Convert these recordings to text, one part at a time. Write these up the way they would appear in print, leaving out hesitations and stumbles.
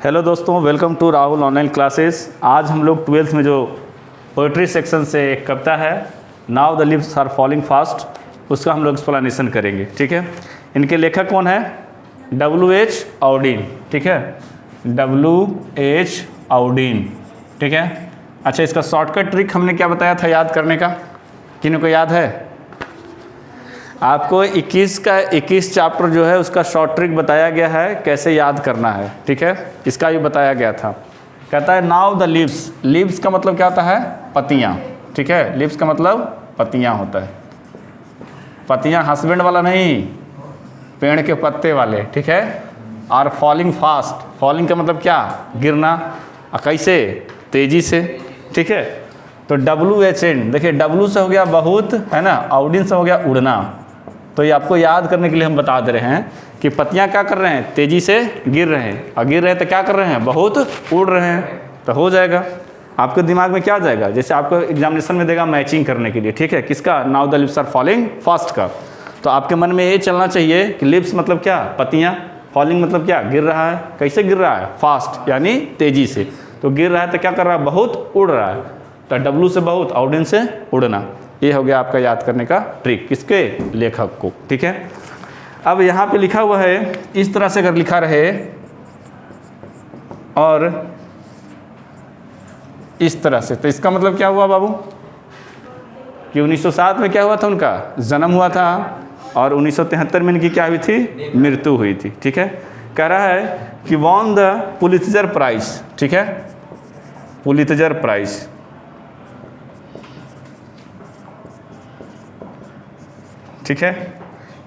Hello दोस्तों, welcome to Rahul online classes. आज हम लोग 12th में जो पोइट्री सेक्शन से एक कविता है now the leaves are falling fast, उसका हम लोग एक्सप्लेनेशन करेंगे। ठीक है, इनके लेखक कौन है? W.H. आउडीन। ठीक है, W.H. आउडीन। ठीक है, अच्छा, इसका शॉर्टकट ट्रिक हमने क्या बताया था याद करने का? किन्हीं को याद है? आपको 21 का 21 चैप्टर जो है उसका शॉर्ट ट्रिक बताया गया है, कैसे याद करना है। ठीक है, इसका भी बताया गया था। कहता है नाउ द लीव्स। लीव्स का मतलब क्या होता है? पत्तियाँ। ठीक है, लीव्स का मतलब पत्तियाँ होता है। पत्तियाँ हस्बैंड वाला नहीं, पेड़ के पत्ते वाले। ठीक है, आर फॉलिंग फास्ट। फॉलिंग का मतलब क्या? गिरना। कैसे? तेजी से। ठीक है, तो WHN देखिए, W से हो गया बहुत, है ना, आउडीन से हो गया उड़ना। तो ये आपको याद करने के लिए हम बता दे रहे हैं कि पत्तियां क्या कर रहे हैं? तेजी से गिर रहे हैं, और गिर रहे हैं तो क्या कर रहे हैं? बहुत उड़ रहे हैं। तो हो जाएगा, आपके दिमाग में क्या आ जाएगा? जैसे आपको एग्जामिनेशन में देगा मैचिंग करने के लिए। ठीक है, किसका? Now the leaves are falling fast का। तो आपके मन में ये चलना चाहिए कि लिव्स मतलब क्या? पत्तियाँ। फॉलिंग मतलब क्या? गिर रहा है। कैसे गिर रहा है? फास्ट, यानी तेजी से। तो गिर रहा है तो क्या कर रहा है? बहुत उड़ रहा है। तो W से बहुत, आउडीन से उड़ना। ये हो गया आपका याद करने का ट्रिक, किसके? लेखक को। ठीक है, अब यहाँ पे लिखा हुआ है इस तरह से, अगर लिखा रहे और इस तरह से, तो इसका मतलब क्या हुआ बाबू? कि 1907 में क्या हुआ था? उनका जन्म हुआ था, और 1973 में इनकी क्या हुई थी? मृत्यु हुई थी। ठीक है, कह रहा है कि वॉन द पुलित्जर प्राइज। ठीक है, पुलित्जर प्राइज। ठीक है,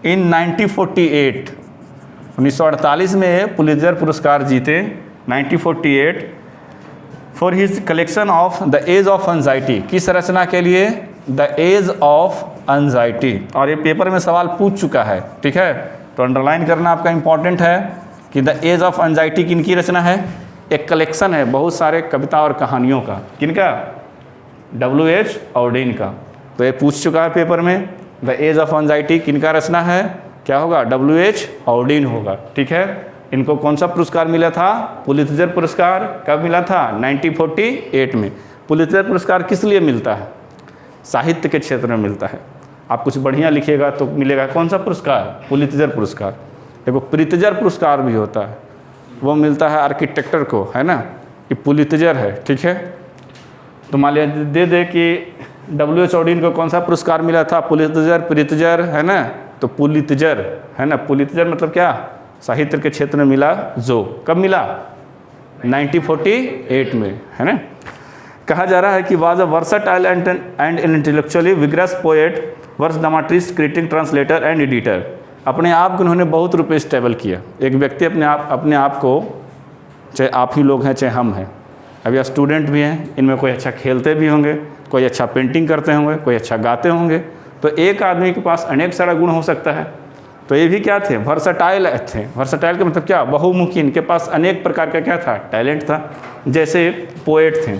इन 1948 में पुलित्जर पुरस्कार जीते 1948 for his collection of the age of anxiety. किस रचना के लिए? The age of anxiety. और ये पेपर में सवाल पूछ चुका है। ठीक है, तो अंडरलाइन करना आपका इंपॉर्टेंट है कि द एज ऑफ एंजाइटी किनकी रचना है? एक कलेक्शन है बहुत सारे कविता और कहानियों का। किनका? W.H. आउडीन का। तो ये पूछ चुका है पेपर में, द एज ऑफ एंजाइटी किनका रचना है? क्या होगा? W.H. आउडीन होगा। ठीक है, इनको कौन सा पुरस्कार मिला था? पुलित्जर पुरस्कार। कब मिला था? 1948 में। पुलित्जर पुरस्कार किस लिए मिलता है? साहित्य के क्षेत्र में मिलता है। आप कुछ बढ़िया लिखिएगा तो मिलेगा। कौन सा पुरस्कार? पुलित्जर पुरस्कार। देखो, प्रित्जर पुरस्कार भी होता है, वो मिलता है आर्किटेक्टर को, है ना, कि पुलित्जर है। ठीक है, तो मान लिया दे दे कि W.H. आउडीन को कौन सा पुरस्कार मिला था? पुलित्जर, प्रित्जर, है ना, तो पुलित्जर, है ना। पुलित्जर मतलब क्या? साहित्य के क्षेत्र में मिला। जो कब मिला? 1948 में, है ना। कहा जा रहा है कि was a versatile and intellectually vigorous poet, verse dramatist, critic, translator and editor. अपने आप को उन्होंने बहुत रूपे स्टेबल किया। एक व्यक्ति अपने आप को, चाहे आप ही लोग हैं चाहे हम हैं, अभी स्टूडेंट भी हैं, इनमें कोई अच्छा खेलते भी होंगे, कोई अच्छा पेंटिंग करते होंगे, कोई अच्छा गाते होंगे। तो एक आदमी के पास अनेक सारा गुण हो सकता है। तो ये भी क्या थे? वर्सटाइल थे। वर्सटाइल का मतलब क्या? बहुमुखी। इनके पास अनेक प्रकार का क्या था? टैलेंट था। जैसे पोएट थे,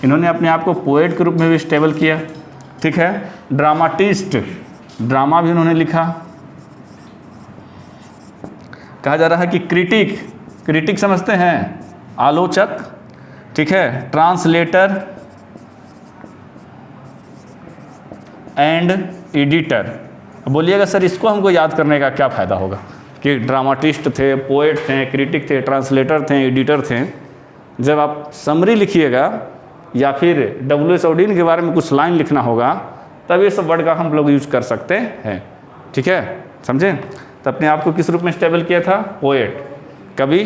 इन्होंने अपने आप को पोएट के रूप में भी स्टेबल किया। ठीक है, ड्रामाटिस्ट, ड्रामा भी उन्होंने लिखा। कहा जा रहा है कि क्रिटिक, क्रिटिक समझते हैं? आलोचक। ठीक है, ट्रांसलेटर एंड एडिटर। बोलिएगा सर इसको हमको याद करने का क्या फ़ायदा होगा कि ड्रामाटिस्ट थे, पोएट थे, क्रिटिक थे, ट्रांसलेटर थे, एडिटर थे। जब आप समरी लिखिएगा या फिर W.H. आउडीन के बारे में कुछ लाइन लिखना होगा, तब ये सब वर्ड का हम लोग यूज कर सकते हैं। ठीक है, समझे? तो अपने आप को किस रूप में स्टेबल किया था? पोएट। कभी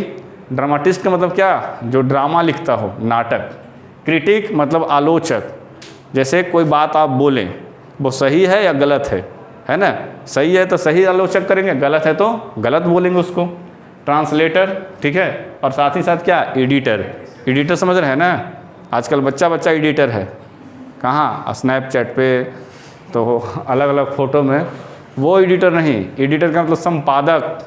ड्रामाटिस्ट का मतलब क्या? जो ड्रामा लिखता हो, नाटक। क्रिटिक मतलब आलोचक, जैसे कोई बात आप बोलें वो सही है या गलत है ना। सही है तो सही आलोचक करेंगे, गलत है तो गलत बोलेंगे उसको। ट्रांसलेटर, ठीक है, और साथ ही साथ क्या? एडिटर। एडिटर समझ रहे हैं ना? आजकल बच्चा एडिटर है। कहाँ? स्नैपचैट पे, तो अलग अलग फ़ोटो में। वो एडिटर नहीं, एडिटर का मतलब संपादक,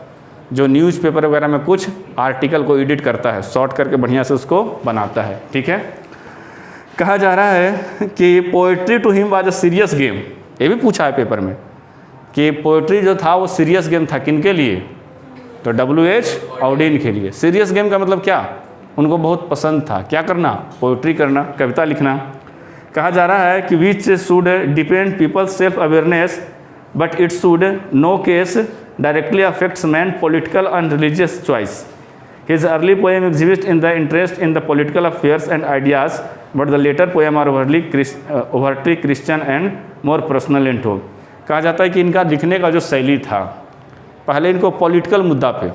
जो न्यूज़पेपर वगैरह में कुछ आर्टिकल को एडिट करता है, शॉर्ट करके बढ़िया से उसको बनाता है। ठीक है, कहा जा रहा है कि poetry to him was a serious game. ये भी पूछा है पेपर में कि पोएट्री जो था वो सीरियस गेम था। किन के लिए? तो W.H. आउडीन के लिए। सीरियस गेम का मतलब क्या? उनको बहुत पसंद था क्या करना, पोइट्री करना, कविता लिखना। कहा जा रहा है कि which should depend people's self awareness but it should no case directly affects man political and religious choice. His early poem exhibits in the interest in the political affairs and ideas, but the later poem are overtly Christian and more personal in tone। कहा जाता है कि इनका लिखने का जो शैली था, पहले इनको पॉलिटिकल मुद्दा पे,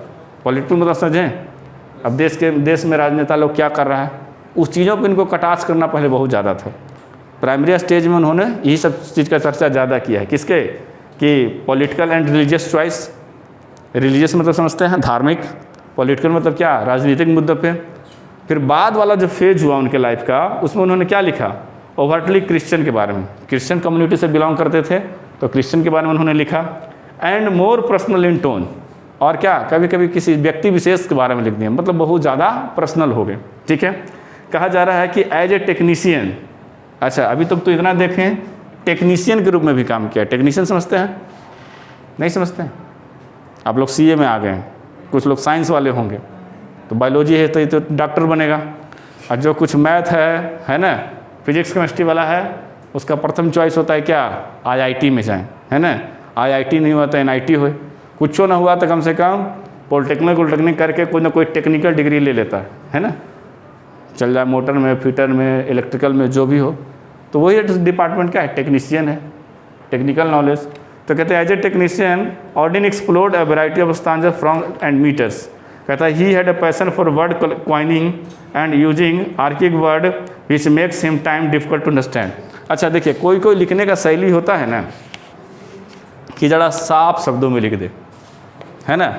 पॉलिटिकल मुद्दा समझें, अब देश में राजनेता लोग क्या कर रहा है, उस चीज़ों पे इनको कटाक्ष करना पहले बहुत ज़्यादा था। प्राइमरी स्टेज में उन्होंने यही सब चीज़ का चर्चा ज़्यादा किया है, किसके, कि political and religious choice. Religious मतलब समझते हैं धार्मिक, पॉलिटिकल मतलब क्या, राजनीतिक मुद्दों पे। फिर बाद वाला जो फेज हुआ उनके लाइफ का, उसमें उन्होंने क्या लिखा, ओवरटली क्रिश्चियन के बारे में, क्रिश्चियन कम्युनिटी से बिलोंग करते थे तो क्रिश्चियन के बारे में उन्होंने लिखा। And more personal in tone, और क्या, कभी कभी किसी व्यक्ति विशेष के बारे में लिख दिया, मतलब बहुत ज़्यादा पर्सनल हो गए। ठीक है, कहा जा रहा है कि एज ए टेक्नीशियन, अच्छा अभी तक तो इतना देखें, टेक्नीशियन के रूप में भी काम किया। टेक्नीशियन समझते हैं, नहीं समझते हैं? आप लोग सीए में आ गए हैं, कुछ लोग साइंस वाले होंगे, तो बायोलॉजी है तो ये तो डॉक्टर बनेगा, और जो कुछ मैथ है ना, फिजिक्स केमिस्ट्री वाला है, उसका प्रथम चॉइस होता है क्या, आईआईटी में जाएं, है ना। आईआईटी नहीं हुआ तो एनआईटी हो, कुछ ना हुआ तो कम से कम पॉलिटेक्निक करके कोई ना कोई टेक्निकल डिग्री ले लेता है ना, चल जाए मोटर में, फिटर में, इलेक्ट्रिकल में, जो भी हो, तो वही डिपार्टमेंट क्या है, टेक्नीशियन है, टेक्निकल नॉलेज। तो कहते हैं as a technician Auden explored a variety of stanza from and meters. कहता है he had a passion for word coining and using archaic word which makes him time difficult to understand. अच्छा देखिए, कोई कोई लिखने का शैली होता है ना कि ज़रा साफ शब्दों में लिख दे, है ना,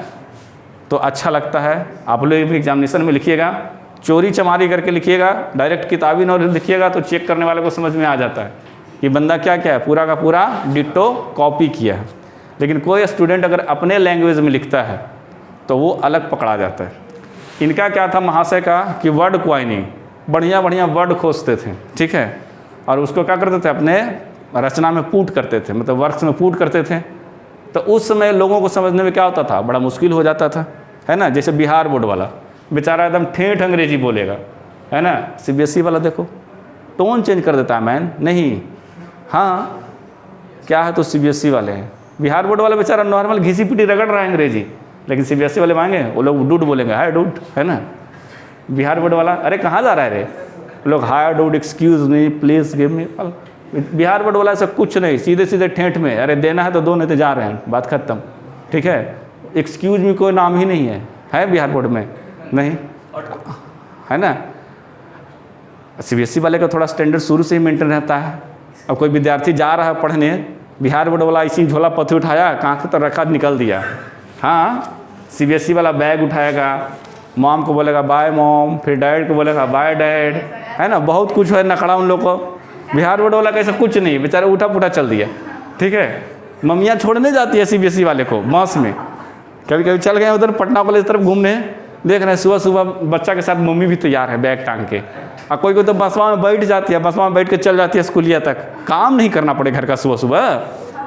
तो अच्छा लगता है। आप लोग भी एग्जामिनेशन में लिखिएगा, चोरी चमारी करके लिखिएगा, डायरेक्ट किताबी नॉलेज लिखिएगा तो चेक करने वाले को समझ में आ जाता है कि बंदा क्या क्या है, पूरा का पूरा डिट्टो कॉपी किया है। लेकिन कोई स्टूडेंट अगर अपने लैंग्वेज में लिखता है तो वो अलग पकड़ा जाता है। इनका क्या था महाशय का कि वर्ड क्वाइनिंग, बढ़िया बढ़िया वर्ड खोजते थे, ठीक है, और उसको क्या करते थे, अपने रचना में पुट करते थे, मतलब वर्क्स में पुट करते थे। तो उस समय लोगों को समझने में क्या होता था, बड़ा मुश्किल हो जाता था, है ना। जैसे बिहार बोर्ड वाला बेचारा एकदम ठेठ अंग्रेजी बोलेगा, है ना। सीबीएसई वाला देखो टोन चेंज कर देता है, मैन नहीं, हाँ क्या है, तो सीबीएसई वाले हैं। बिहार बोर्ड वाला बेचारा नॉर्मल घिसी पिटी रगड़ रहा है अंग्रेजी, लेकिन सीबीएसई वाले मांगे वो लोग डूड बोलेंगे, हाय डूड, है ना। बिहार बोर्ड वाला अरे कहाँ जा रहा है रे, लोग hi dude, excuse me, please give me. Bihar board वाला ऐसा कुछ नहीं, सीधे सीधे ठेठ में, अरे देना है तो दो, नहीं तो जा रहे हैं, बात खत्म, ठीक है। एक्सक्यूज मी कोई नाम ही नहीं है बिहार बोर्ड में, नहीं, है ना। सीबीएसई वाले का थोड़ा स्टैंडर्ड शुरू से ही मेंटेन रहता है। अब कोई विद्यार्थी जा रहा है पढ़ने, बिहार बोर्ड वाला इसी झोला पत्थर उठाया, कांख तो रखा, निकल दिया। हाँ, सीबीएसई वाला बैग उठाएगा, मॉम को बोलेगा बाय मॉम, फिर डैड को बोलेगा बाय डैड, है ना, बहुत कुछ है नखड़ा उन लोग को। बिहार बोर्ड वाला कैसा कुछ नहीं, बेचारा उठा पुठा चल दिया, ठीक है। मम्मियाँ छोड़ने जाती है सीबीएसई वाले को बस में, कभी कभी चल गए उधर पटना कॉलेज तरफ घूमने, देख रहे हैं सुबह सुबह बच्चा के साथ मम्मी भी तैयार है बैग टांग के, और कोई कोई तो बसवा में बैठ जाती है, बसवा में बैठ के चल जाती है स्कूलिया तक, काम नहीं करना पड़े घर का सुबह सुबह,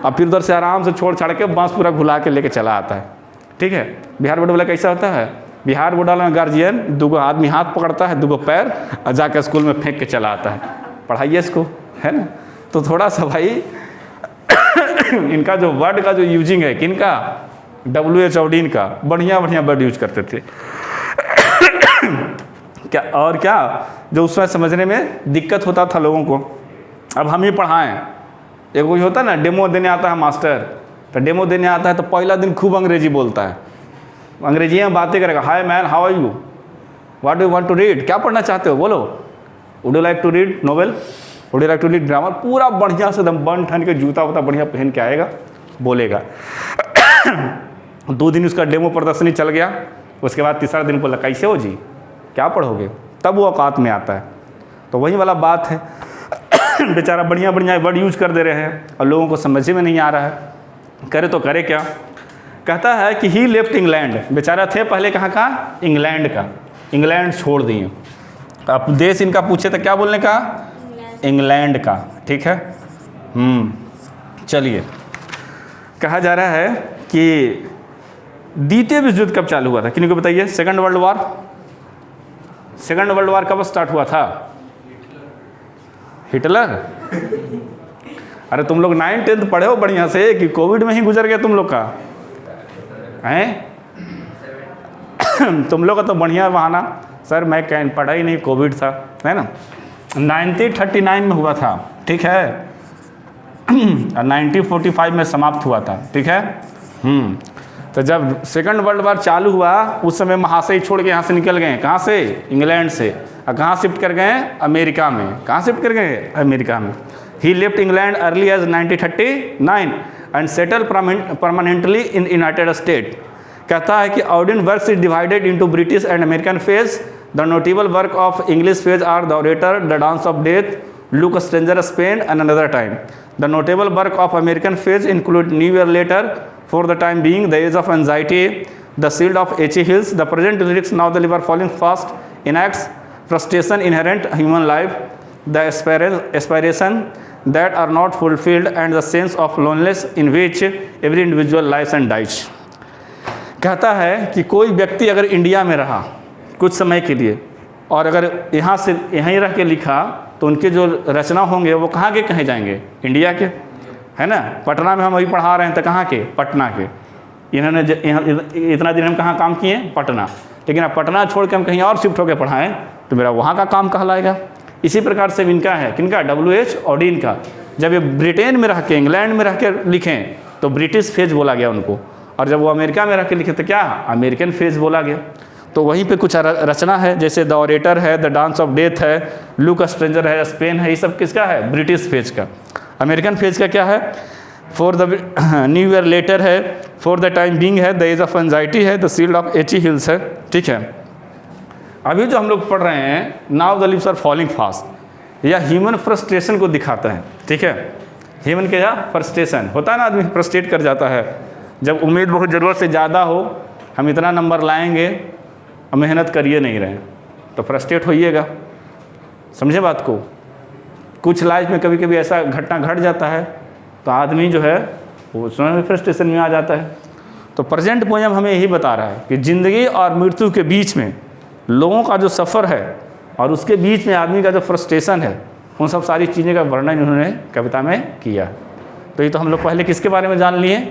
और फिर उधर से आराम से छोड़ छाड़ के बस पूरा घुला के लेके चला आता है, ठीक है। बिहार बोर्ड वाला कैसा होता है, बिहार बोर्ड वाला गार्जियन दूगो आदमी हाथ पकड़ता है, दूगो पैर, और जाकर स्कूल में फेंक के चला आता है, पढ़ाइए इसको, है ना। तो थोड़ा सा भाई इनका जो वर्ड का जो यूजिंग है, किनका, WHO ऑडिन का, बढ़िया बढ़िया वर्ड यूज करते थे क्या, और क्या जो उस समय समझने में दिक्कत होता था लोगों को। अब हम ही पढ़ाएं, एक वो होता है ना, डेमो देने आता है मास्टर, तो डेमो देने आता है तो पहला दिन खूब अंग्रेजी बोलता है, अंग्रेजी में बातें करेगा, hi man how are you, what do you want to read, क्या पढ़ना चाहते हो बोलो, would you like to read novel, would you like to read drama, पूरा बढ़िया से एकदम बन ठन के जूता वूता बढ़िया पहन के आएगा, बोलेगा। 2 दिन उसका डेमो प्रदर्शनी चल गया, उसके बाद तीसरा दिन बोला कैसे हो जी, क्या पढ़ोगे, तब वो औकात में आता है। तो वही वाला बात है बेचारा बढ़िया बढ़िया वर्ड यूज कर दे रहे हैं और लोगों को समझ में नहीं आ रहा है, करे तो करे क्या। कहता है कि ही लेफ्ट इंग्लैंड, बेचारा थे पहले कहाँ का, इंग्लैंड का, इंग्लैंड छोड़ दिए। अब देश इनका पूछे तो क्या बोलने का, इंग्लैंड का, ठीक है। चलिए, कहा जा रहा है कि द्वितीय विश्व युद्ध कब चालू हुआ था, किन्हीं को बताइए। Second world war second world war कब स्टार्ट हुआ था? हिटलर? अरे तुम लोग 9th-10th पढ़े हो बढ़िया से कि कोविड में ही गुजर गया तुम लोग का हैं? तुम लोग का तो बढ़िया बहाना, सर मैं पढ़ा ही नहीं, कोविड था, है ना। 1939 में हुआ था, ठीक है, और 1945 में समाप्त हुआ था, ठीक है। तो जब सेकंड वर्ल्ड वार चालू हुआ उस समय महाशय छोड़ के यहाँ से निकल गए। कहाँ से? इंग्लैंड से। और कहाँ शिफ्ट कर गए? अमेरिका में। कहाँ शिफ्ट कर गए? अमेरिका में। He left England early age 1939 and settle permanently in united state. कहता है कि Auden works is divided into British and American phase. The notable work of English phase are the orator, the dance of death, look stranger Spain and another time. The notable work of American phase include new year letter, for the time being, the age of anxiety, the shield of H.E. Hills. The present lyrics, now the liver falling fast, enacts frustration inherent human life, the aspiration that are not fulfilled, and the sense of loneliness in which every individual lives and dies. कहता है कि कोई व्यक्ति अगर India में रहा कुछ समय के लिए और अगर यहाँ से यहीं रह के लिखा तो उनके जो रचना होंगे वो कहाँ के कहे जाएंगे? इंडिया के, है ना। पटना में हम अभी पढ़ा रहे हैं तो कहाँ के? पटना के। इन्होंने इतना दिन हम कहाँ काम किए? पटना। लेकिन अब पटना छोड़ के हम कहीं और शिफ्ट होकर पढ़ाएं तो मेरा वहाँ का काम कहलाएगा। इसी प्रकार से इनका है, किनका? W.H. ऑडिन का। जब ये ब्रिटेन में रह के, इंग्लैंड में रह के लिखें तो ब्रिटिश फेज बोला गया उनको, और जब वो अमेरिका में रह के लिखे तो क्या? अमेरिकन फेज बोला गया। तो वहीं पे कुछ रचना है, जैसे द ऑरेटर है, द डांस ऑफ डेथ है, लुक स्ट्रेंजर है, स्पेन है, ये सब किसका है? ब्रिटिश फेज का। अमेरिकन फेज का क्या है? For the new year letter है, फॉर द टाइम बीइंग है, द एज ऑफ एंजाइटी है, the shield of H.E. Hills है, ठीक है। अभी जो हम लोग पढ़ रहे हैं now the leaves are falling fast, या ह्यूमन फ्रस्ट्रेशन को दिखाता है, ठीक है। ह्यूमन क्या? फ्रस्ट्रेशन होता है ना, आदमी फ्रस्ट्रेट कर जाता है जब उम्मीद बहुत ज़रूरत से ज़्यादा हो, हम इतना नंबर लाएंगे और मेहनत करिए नहीं रहे तो फ्रस्ट्रेट होइएगा। समझे बात को? कुछ लाइफ में कभी कभी ऐसा घटना घट जाता है तो आदमी जो है वो स्वयं फ्रस्ट्रेशन में आ जाता है। तो प्रेजेंट पोएम हमें यही बता रहा है कि ज़िंदगी और मृत्यु के बीच में लोगों का जो सफ़र है और उसके बीच में आदमी का जो फ्रस्ट्रेशन है, उन सब सारी चीज़ें का वर्णन उन्होंने कविता में किया। तो ये तो हम लोग पहले किसके बारे में जान लिए?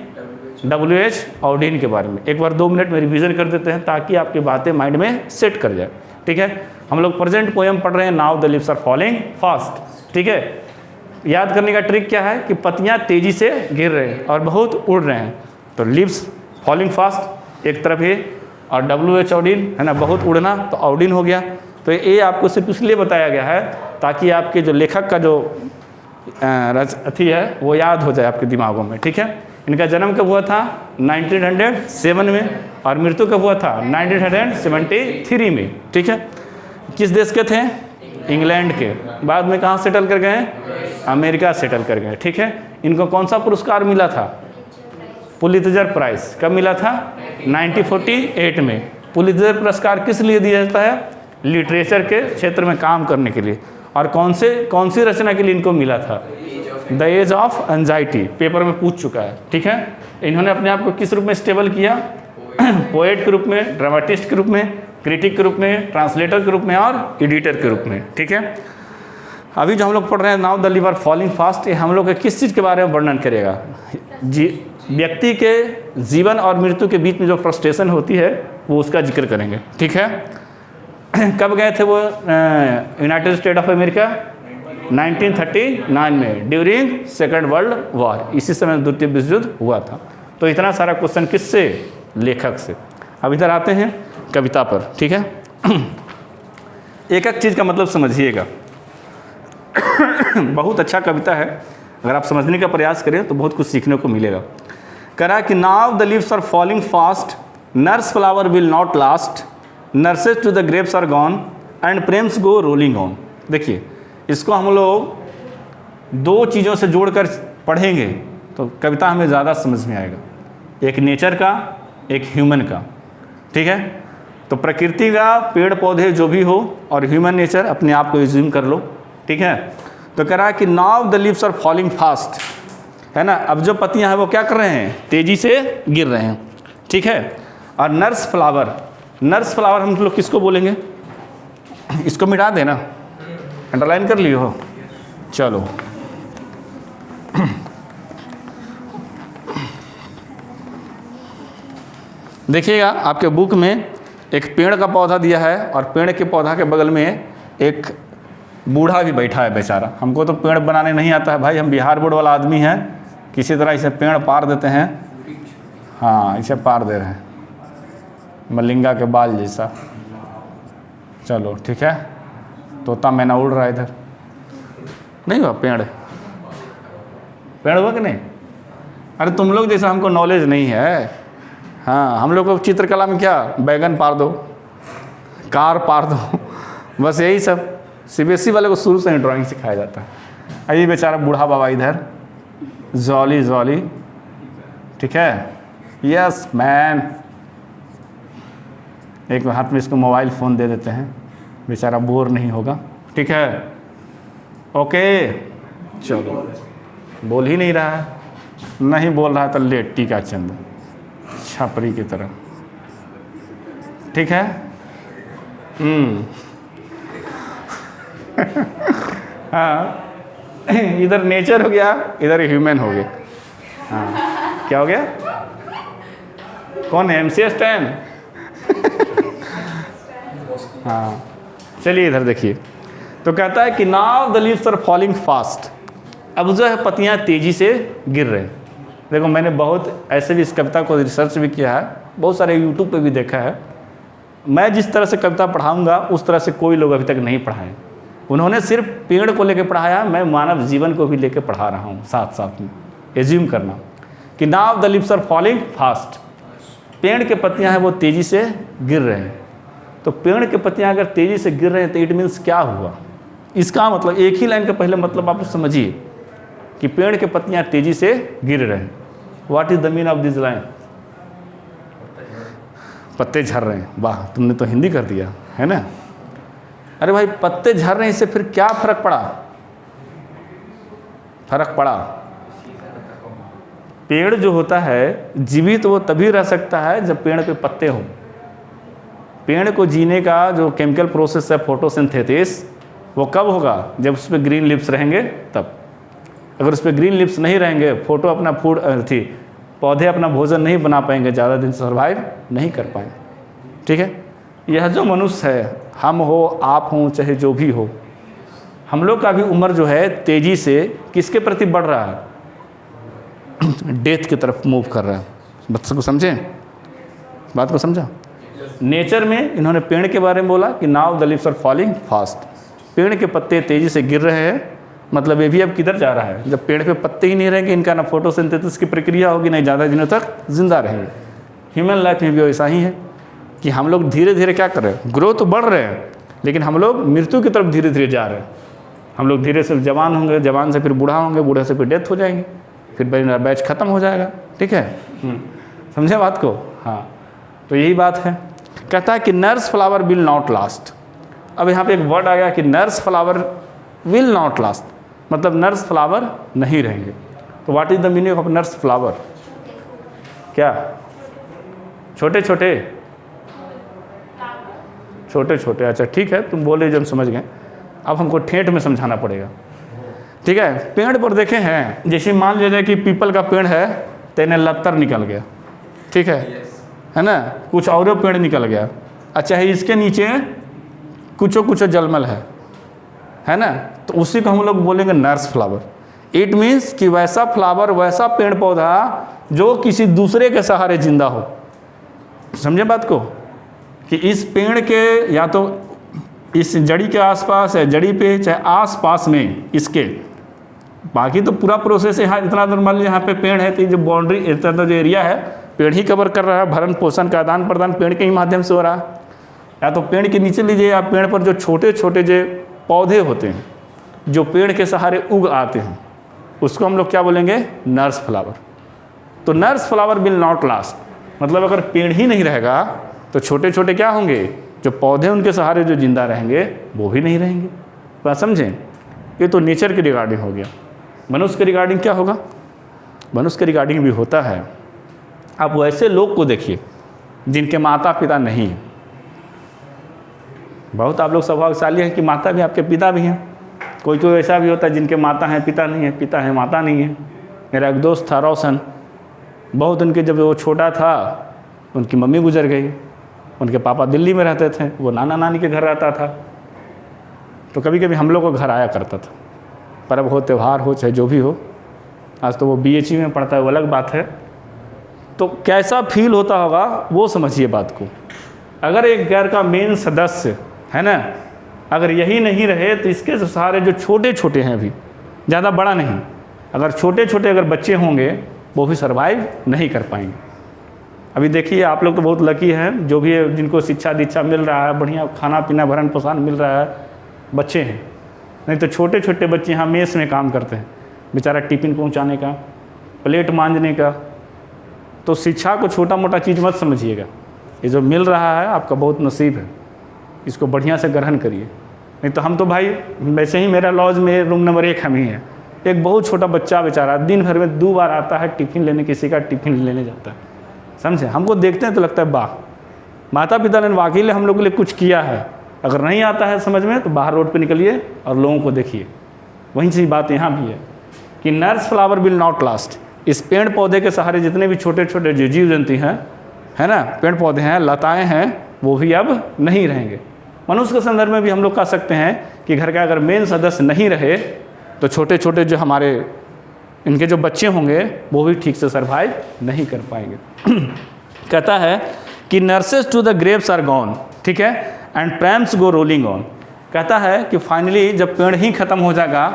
W.H. ऑडिन के बारे में। एक बार 2 मिनट में रिवीजन कर देते हैं ताकि आपकी बातें माइंड में सेट कर जाए, ठीक है। हम लोग प्रेजेंट पोएम पढ़ रहे हैं now the leaves are falling fast, ठीक है। याद करने का ट्रिक क्या है कि पत्तियां तेज़ी से गिर रहे हैं और बहुत उड़ रहे हैं, तो लीव्स फॉलिंग फास्ट एक तरफ है, और W.H. ऑडिन है ना, बहुत उड़ना, तो ऑडिन हो गया। तो ये आपको सिर्फ इसलिए बताया गया है ताकि आपके जो लेखक का जो अथी है वो याद हो जाए आपके दिमागों में, ठीक है। इनका जन्म कब हुआ था? 1907 में, और मृत्यु कब हुआ था? 1973 में, ठीक है। किस देश के थे? इंग्लैंड के। बाद में कहाँ सेटल कर गए? अमेरिका सेटल कर गए, ठीक है। इनको कौन सा पुरस्कार मिला था? Pulitzer prize. कब मिला था? 1948 में। पुलित्जर पुरस्कार किस लिए दिया जाता है? लिटरेचर के क्षेत्र में काम करने के लिए। और कौन सी रचना के लिए इनको मिला था? The age of anxiety. Paper में पूछ चुका है, ठीक है। इन्होंने अपने आप को किस रूप में स्टेबल किया? पोएट के रूप में, ड्रामाटिस्ट के रूप में, क्रिटिक के रूप में, ट्रांसलेटर के रूप में और एडिटर के रूप में, ठीक है। अभी जो हम लोग पढ़ रहे हैं now the leaves are falling fast, ये हम लोग किस चीज़ के बारे में वर्णन करेगा? व्यक्ति के जीवन और मृत्यु के बीच में जो फ्रस्ट्रेशन होती है वो उसका जिक्र करेंगे, ठीक है। कब गए थे वो यूनाइटेड स्टेट ऑफ अमेरिका? 1939 में, ड्यूरिंग सेकेंड वर्ल्ड वॉर। इसी समय द्वितीय विश्व युद्ध हुआ था। तो इतना सारा क्वेश्चन किससे? लेखक से। अब इधर आते हैं कविता पर, ठीक है। एक एक चीज़ का मतलब समझिएगा। बहुत अच्छा कविता है, अगर आप समझने का प्रयास करें तो बहुत कुछ सीखने को मिलेगा। करा कि now the leaves are falling fast, nurse flower will not last, nurses to the graves are gone and prams go rolling on. देखिए, इसको हम लोग 2 चीज़ों से जोड़कर पढ़ेंगे तो कविता हमें ज़्यादा समझ में आएगा। एक नेचर का, एक ह्यूमन का, ठीक है। तो प्रकृति का, पेड़ पौधे जो भी हो, और ह्यूमन नेचर अपने आप को एज्यूम कर लो, ठीक है। तो कह रहा है कि now the leaves are falling fast, है ना। अब जो पत्तियां हैं वो क्या कर रहे हैं? तेज़ी से गिर रहे हैं, ठीक है। और नर्स फ्लावर हम लोग किसको बोलेंगे? इसको मिटा देना, अंडरलाइन कर लियो हो। चलो देखिएगा आपके बुक में एक पेड़ का पौधा दिया है और पेड़ के पौधा के बगल में एक बूढ़ा भी बैठा है बेचारा। हमको तो पेड़ बनाने नहीं आता है भाई, हम बिहार बोर्ड वाला आदमी हैं, किसी तरह इसे पेड़ पार देते हैं। हाँ, इसे पार दे रहे हैं, मलिंगा के बाल जैसा। चलो ठीक है, तोता मैना उड़ रहा है इधर, नहीं हुआ पेड़? पेड़ हुआ कि नहीं? अरे तुम लोग जैसा हमको नॉलेज नहीं है। हाँ, हम लोग को चित्रकला में क्या, बैगन पार दो, कार पार दो, बस यही सब। CBSE वाले को शुरू से ही ड्राइंग सिखाया जाता है। अभी बेचारा बूढ़ा बाबा इधर जॉली जॉली, ठीक है, यस मैन। एक हाथ में इसको मोबाइल फ़ोन दे देते हैं, बेचारा बोर नहीं होगा, ठीक है, ओके। चलो, बोल ही नहीं रहा है, नहीं बोल रहा तो लेट्टी का चंद छपरी की तरह, ठीक है। हाँ, इधर नेचर हो गया, इधर ह्यूमन हो गया। हाँ, क्या हो गया? कौन है? MC Stan? हाँ, चलिए इधर देखिए। तो कहता है कि now the leaves are falling fast. अब जो है पत्तियाँ तेज़ी से गिर रहे हैं। देखो, मैंने बहुत ऐसे भी इस कविता को रिसर्च भी किया है, बहुत सारे यूट्यूब पे भी देखा है। मैं जिस तरह से कविता पढ़ाऊँगा उस तरह से कोई लोग अभी तक नहीं पढ़ाए। उन्होंने सिर्फ पेड़ को लेकर पढ़ाया, मैं मानव जीवन को भी लेकर पढ़ा रहा हूँ साथ साथ में। एज्यूम करना कि now the leaves are falling fast, पेड़ के पत्तियाँ हैं वो तेज़ी से गिर रहे हैं। तो पेड़ के पत्तियाँ अगर तेज़ी से गिर रहे हैं तो इट मीन्स क्या हुआ? इसका मतलब एक ही लाइन का पहले मतलब आप समझिए कि पेड़ के पत्तियाँ तेज़ी से गिर रहे हैं। What is the mean of this line? पत्ते झड़ रहे हैं। वाह, तुमने तो हिंदी कर दिया है ना। अरे भाई, पत्ते झड़ रहे हैं, इससे फिर क्या फर्क पड़ा? फर्क पड़ा, पेड़ जो होता है जीवित वो तभी रह सकता है जब पेड़ पे पत्ते हों। पेड़ को जीने का जो केमिकल प्रोसेस है फोटोसिंथेसिस, वो कब होगा? जब उस पर ग्रीन लिप्स रहेंगे तब। अगर उस पर ग्रीन लिप्स नहीं रहेंगे, फोटो अपना फूड थी, पौधे अपना भोजन नहीं बना पाएंगे, ज़्यादा दिन सर्वाइव नहीं कर पाएंगे, ठीक है। यह जो मनुष्य है, हम हो, आप हों, चाहे जो भी हो, हम लोग का भी उम्र जो है तेज़ी से किसके प्रति बढ़ रहा है? डेथ की तरफ मूव कर रहा है। बच्चों को समझें, बात को समझा? नेचर में इन्होंने पेड़ के बारे में बोला कि now the leaves are falling fast, पेड़ के पत्ते तेज़ी से गिर रहे हैं। मतलब ये भी अब किधर जा रहा है? जब पेड़ पे पत्ते ही नहीं रहेंगे, इनका ना फोटोसिंथेसिस की प्रक्रिया होगी, नहीं ज़्यादा दिनों तक जिंदा रहेंगे। ह्यूमन लाइफ में भी वैसा ही है कि हम लोग धीरे धीरे क्या कर रहे हैं? ग्रोथ तो बढ़ रहे हैं, लेकिन हम लोग मृत्यु की तरफ धीरे धीरे जा रहे हैं। हम लोग धीरे से जवान होंगे, जवान से फिर बूढ़ा होंगे, बूढ़े से फिर डेथ हो जाएंगे, फिर मेरा बैच ख़त्म हो जाएगा, ठीक है। समझे बात को? हाँ, तो यही बात है। कहता है कि nurse flower will not last. अब यहाँ पे एक वर्ड आ गया कि nurse flower will not last, मतलब नर्स फ्लावर नहीं रहेंगे। तो what is the meaning of nurse flower? क्या? छोटे छोटे छोटे छोटे, अच्छा ठीक है, तुम बोले जो हम समझ गए। अब हमको ठेठ में समझाना पड़ेगा, ठीक है। पेड़ पर देखे हैं, जैसे मान लीजिए कि पीपल का पेड़ है, तेने लत्तर निकल गया, ठीक है ना, कुछ और पेड़ निकल गया, अच्छा है, इसके नीचे कुछ जलमल है ना, तो उसी को हम लोग बोलेंगे नर्स फ्लावर। इट मीन्स कि वैसा फ्लावर, वैसा पेड़ पौधा जो किसी दूसरे के सहारे जिंदा हो। समझे बात को? कि इस पेड़ के या तो इस जड़ी के आसपास है, जड़ी पे चाहे आसपास में इसके, बाकी तो पूरा प्रोसेस यहाँ इतना देर मान लीजिए यहाँ पे पेड़ है, तो जो बाउंड्री इतना जो एरिया है पेड़ ही कवर कर रहा है, भरण पोषण का आदान प्रदान पेड़ के ही माध्यम से हो रहा है। या तो पेड़ के नीचे लीजिए, या पेड़ पर जो छोटे छोटे जो पौधे होते हैं जो पेड़ के सहारे उग आते हैं, उसको हम लोग क्या बोलेंगे? Nurse flower. तो nurse flower will not last, मतलब अगर पेड़ ही नहीं रहेगा तो छोटे छोटे क्या होंगे? जो पौधे उनके सहारे जो जिंदा रहेंगे वो भी नहीं रहेंगे। बात समझें? ये तो नेचर के रिगार्डिंग हो गया। मनुष्य के रिगार्डिंग क्या होगा? मनुष्य के रिगार्डिंग भी होता है। आप वैसे लोग को देखिए जिनके माता पिता नहीं, बहुत आप लोग सौभाग्यशाली हैं कि माता भी आपके पिता भी हैं। कोई कोई ऐसा भी होता है जिनके माता हैं पिता नहीं है, पिता है माता नहीं है। मेरा एक दोस्त था रोशन, बहुत उनके जब वो छोटा था उनकी मम्मी गुजर गई, उनके पापा दिल्ली में रहते थे, वो नाना नानी के घर रहता था। तो कभी कभी हम लोग को घर आया करता था, पर्व हो त्यौहार हो चाहे जो भी हो। आज तो वो BHU में पढ़ता है, वो अलग बात है। तो कैसा फील होता होगा वो समझिए बात को। अगर एक घर का मेन सदस्य है ना, अगर यही नहीं रहे तो इसके सारे जो छोटे छोटे हैं, अभी ज़्यादा बड़ा नहीं, अगर छोटे छोटे अगर बच्चे होंगे वो भी सर्वाइव नहीं कर पाएंगे। अभी देखिए आप लोग तो बहुत लकी हैं, जो भी है जिनको शिक्षा दीक्षा मिल रहा है, बढ़िया खाना पीना भरण पोषण मिल रहा है, बच्चे हैं। नहीं तो छोटे छोटे बच्चे यहाँ मेस में काम करते हैं, बेचारा टिफ़िन पहुँचाने का, प्लेट मांजने का। तो शिक्षा को छोटा मोटा चीज़ मत समझिएगा, ये जो मिल रहा है आपका बहुत नसीब है, इसको बढ़िया से ग्रहण करिए। नहीं तो हम तो भाई वैसे ही, मेरा लॉज में रूम नंबर 1 हम ही है। एक बहुत छोटा बच्चा बेचारा दिन भर में 2 बार आता है टिफ़िन लेने, किसी का टिफ़िन लेने जाता है, समझे। हमको देखते हैं तो लगता है वाह, माता पिता ने वाकई हम लोग के लिए कुछ किया है। अगर नहीं आता है समझ में तो बाहर रोड पे निकलिए और लोगों को देखिए। वहीं सी बात यहाँ भी है कि nurse flower will not last. इस पेड़ पौधे के सहारे जितने भी छोटे छोटे जो जीव जंतु हैं, है ना, पेड़ पौधे हैं, लताएँ हैं, वो भी अब नहीं रहेंगे। मनुष्य के संदर्भ में भी हम लोग कह सकते हैं कि घर का अगर मेन सदस्य नहीं रहे तो छोटे छोटे जो हमारे इनके जो बच्चे होंगे वो भी ठीक से सर्वाइव नहीं कर पाएंगे। कहता है कि nurses to the graves are gone, ठीक है, and prams go rolling on. कहता है कि फाइनली जब पेड़ ही खत्म हो जाएगा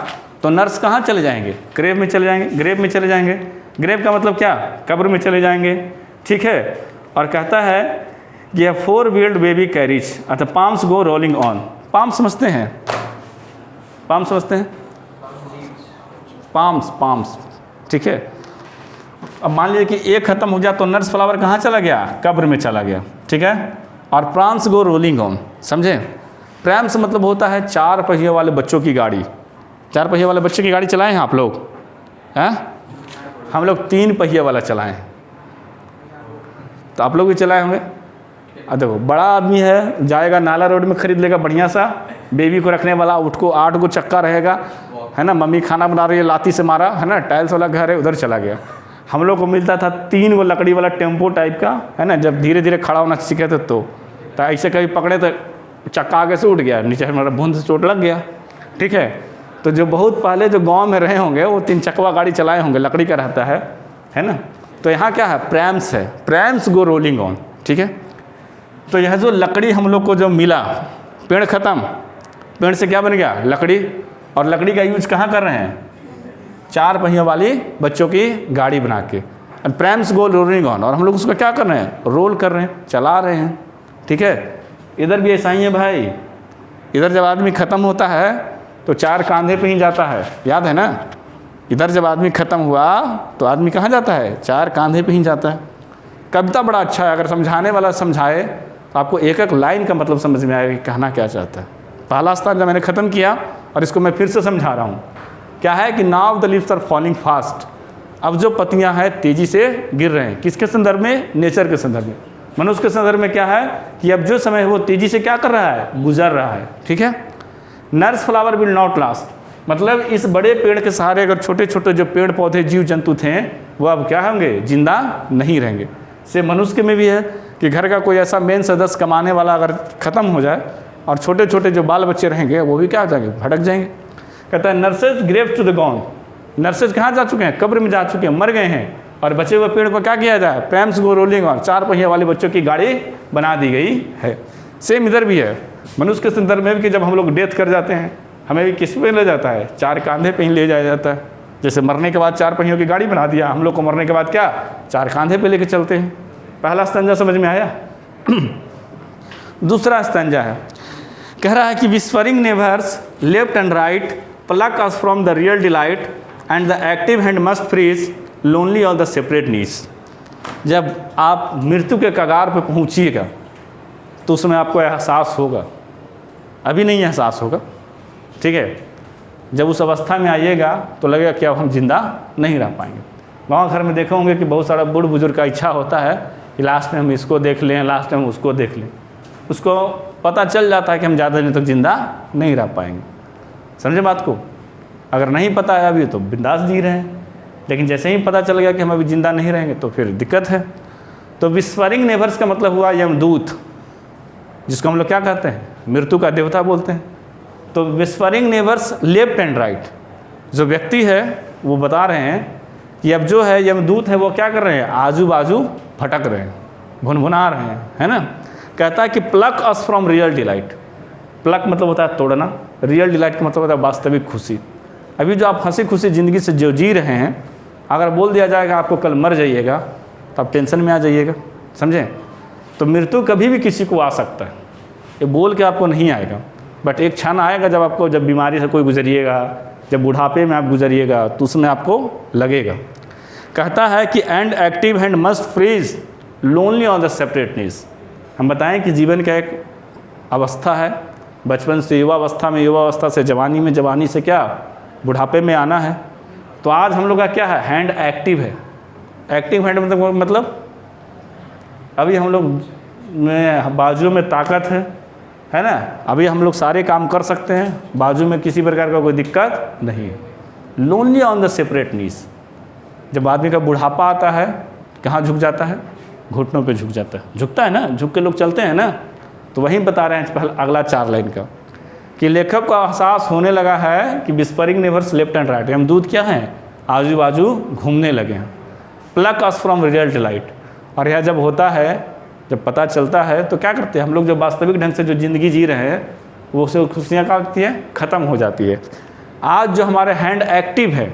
तो नर्स कहाँ चले जाएंगे? ग्रेव में चले जाएंगे। ग्रेव में चले जाएंगे, ग्रेव का मतलब क्या? कब्र में चले जाएंगे, ठीक है। और कहता है कि a 4-wheeled baby carriage अर्थात palms go rolling on। Palm समझते हैं? पाम समझते हैं? पाम्स, ठीक है। अब मान लीजिए कि एक खत्म हो गया तो नर्स फ्लावर कहाँ चला गया? कब्र में चला गया, ठीक है। और प्राम्स गो रोलिंग ऑन, समझे। प्रैम्स मतलब होता है 4 पहिए वाले बच्चों की गाड़ी। 4 पहिए वाले बच्चों की गाड़ी चलाए हैं आप लोग? हैं? हम लोग 3 पहिए वाला चलाएं, तो आप लोग भी चलाए होंगे। देखो बड़ा आदमी है, जाएगा नाला रोड में खरीद लेगा बढ़िया सा, बेबी को रखने वाला, उसको 8 गो चक्का रहेगा, है ना, मम्मी खाना बना रही है, लाती से मारा, है ना, टाइल्स वाला घर है, उधर चला गया। हम लोग को मिलता था 3 गो लकड़ी वाला टेम्पो टाइप का, है ना, जब धीरे धीरे खड़ा होना सीखे थे तो ऐसे कभी पकड़े तो चक्का आगे से उठ गया, नीचे हमारा बूंद से चोट लग गया, ठीक है। तो जो बहुत पहले जो गाँव में रहे होंगे वो 3 चकवा गाड़ी चलाए होंगे, लकड़ी का रहता है ना। तो यहाँ क्या है? प्रैम्स है, प्रैम्स गो रोलिंग ऑन, ठीक है। तो यह जो लकड़ी हम लोग को जो मिला, पेड़ ख़त्म, पेड़ से क्या बन गया? लकड़ी। और लकड़ी का यूज कहाँ कर रहे हैं? 4 पहियों वाली बच्चों की गाड़ी बना के। और प्रैम्स गो रोलिंग ऑन, और हम लोग उसको क्या कर रहे हैं? रोल कर रहे हैं, चला रहे हैं, ठीक है। इधर भी ऐसा ही है भाई, इधर जब आदमी ख़त्म होता है तो 4 कांधे पे ही जाता है, याद है ना। इधर जब आदमी ख़त्म हुआ तो आदमी कहाँ जाता है? 4 कांधे पे ही जाता है। कविता बड़ा अच्छा है, अगर समझाने वाला समझाए तो आपको एक एक लाइन का मतलब समझ में आएगा कि कहना क्या चाहता है। पहला स्थान जब मैंने ख़त्म किया और इसको मैं फिर से समझा रहा हूँ, क्या है कि now the leaves are falling fast. अब जो पत्तियाँ हैं तेज़ी से गिर रहे हैं, किसके संदर्भ में? नेचर के संदर्भ में। मनुष्य के संदर्भ में क्या है कि अब जो समय है वो तेज़ी से क्या कर रहा है? गुजर रहा है, ठीक है। Nurse flower will not last, मतलब इस बड़े पेड़ के सहारे अगर छोटे छोटे जो पेड़ पौधे जीव जंतु थे वो अब क्या होंगे? जिंदा नहीं रहेंगे। से मनुष्य में भी है कि घर का कोई ऐसा मेन सदस्य कमाने वाला अगर ख़त्म हो जाए और छोटे छोटे जो बाल बच्चे रहेंगे वो भी क्या हो जाएंगे? भटक जाएंगे। कहता है nurses grave to the gone. नर्सेज कहाँ जा चुके हैं? कब्र में जा चुके हैं, मर गए हैं। और बचे हुए पेड़ को क्या किया जाए? प्रैम्स गो रोलिंग ऑन, 4 पहिए वाले बच्चों की गाड़ी बना दी गई है। सेम इधर भी है, मनुष्य के संदर्भ में भी कि जब हम लोग डेथ कर जाते हैं हमें भी किस पे ले जाता है? 4 कांधे पे ही ले जाया जाता है। जैसे मरने के बाद 4 पहियों की गाड़ी बना दिया, हम लोग को मरने के बाद क्या? 4 कांधे पे लेके चलते हैं। पहला स्तंजा समझ में आया। दूसरा स्तंजा है, कह रहा है कि whispering neighbours left and right pluck us from the real delight and the active hand must freeze lonely all the separate needs. जब आप मृत्यु के कगार पे पहुंचिएगा तो उसमें आपको एहसास होगा, अभी नहीं एहसास होगा, ठीक है। जब उस अवस्था में आइएगा तो लगेगा कि अब हम जिंदा नहीं रह पाएंगे। गाँव घर में देखे होंगे कि बहुत सारा बूढ़ बुजुर्ग का इच्छा होता है कि लास्ट में हम इसको देख लें, लास्ट में हम उसको देख लें। उसको पता चल जाता है कि हम ज़्यादा दिन तक जिंदा नहीं रह पाएंगे। समझे बात को? अगर नहीं पता है अभी तो बिंदास जी रहे हैं, लेकिन जैसे ही पता चल गया कि हम अभी ज़िंदा नहीं रहेंगे तो फिर दिक्कत है। तो विस्परिंग नेबर्स का मतलब हुआ यमदूत, जिसको हम लोग क्या कहते हैं, मृत्यु का देवता बोलते हैं। तो whispering neighbours left and right, जो व्यक्ति है वो बता रहे हैं कि अब जो है यमदूत है वो क्या कर रहे हैं, आजू बाजू भटक रहे हैं, भुनभुना रहे हैं, है ना। कहता है कि pluck us from real delight. Pluck मतलब होता है तोड़ना, रियल डिलाइट का मतलब होता है वास्तविक खुशी। अभी जो आप हंसी खुशी ज़िंदगी से जो जी रहे हैं, अगर बोल दिया जाएगा आपको कल मर जाइएगा तो आप टेंशन में आ जाइएगा, समझें। तो मृत्यु कभी भी किसी को आ सकता है, ये बोल के आपको नहीं आएगा, बट एक क्षण आएगा जब आपको, जब बीमारी से कोई गुजरिएगा, जब बुढ़ापे में आप गुजरिएगा तो उसमें आपको लगेगा। कहता है कि and active hand must freeze lonely on the separate knees. हम बताएं कि जीवन का एक अवस्था है, बचपन से युवावस्था में, युवावस्था से जवानी में, जवानी से क्या बुढ़ापे में आना है। तो आज हम लोग का क्या है, हैंड एक्टिव है। एक्टिव हैंड मतलब अभी हम लोग में बाजू में ताकत है ना, अभी हम लोग सारे काम कर सकते हैं, बाजू में किसी प्रकार का कोई दिक्कत नहीं है। लोनली ऑन द सेपरेट नीज, जब आदमी का बुढ़ापा आता है कहाँ झुक जाता है, घुटनों पे झुक जाता है, झुकता है ना, झुक के लोग चलते हैं ना। तो वहीं बता रहे हैं पहले अगला 4 लाइन का कि लेखक को एहसास होने लगा है कि whispering neighbours left and right, हम दूध क्या हैं, आजू बाजू घूमने लगे हैं। Pluck us from real delight, और यह जब होता है, जब पता चलता है तो क्या करते हैं हम लोग, जब वास्तविक ढंग से जो ज़िंदगी जी रहे हैं वो उससे खुशियाँ क्या होती हैं, ख़त्म हो जाती है। आज जो हमारे हैंड एक्टिव है,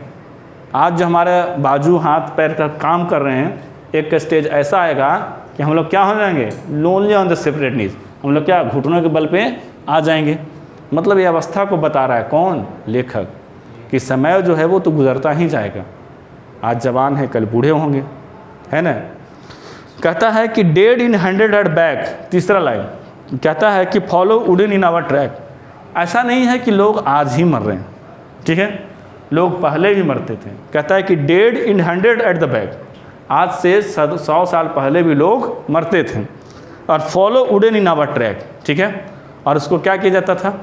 आज जो हमारे बाजू हाथ पैर का काम कर रहे हैं, एक स्टेज ऐसा आएगा कि हम लोग क्या हो जाएंगे, lonely on the separate knees, हम लोग क्या घुटनों के बल पे आ जाएंगे। मतलब ये अवस्था को बता रहा है कौन, लेखक, कि समय जो है वो तो गुजरता ही जाएगा, आज जवान है कल बूढ़े होंगे, है ना। कहता है कि डेड इन 100 एट बैक, तीसरा लाइन कहता है कि follow wooden in our track. ऐसा नहीं है कि लोग आज ही मर रहे हैं, ठीक है, लोग पहले भी मरते थे। कहता है कि dead in 100 at the back, आज से 100 साल पहले भी लोग मरते थे। और follow wooden in our track, ठीक है, और उसको क्या किया जाता था,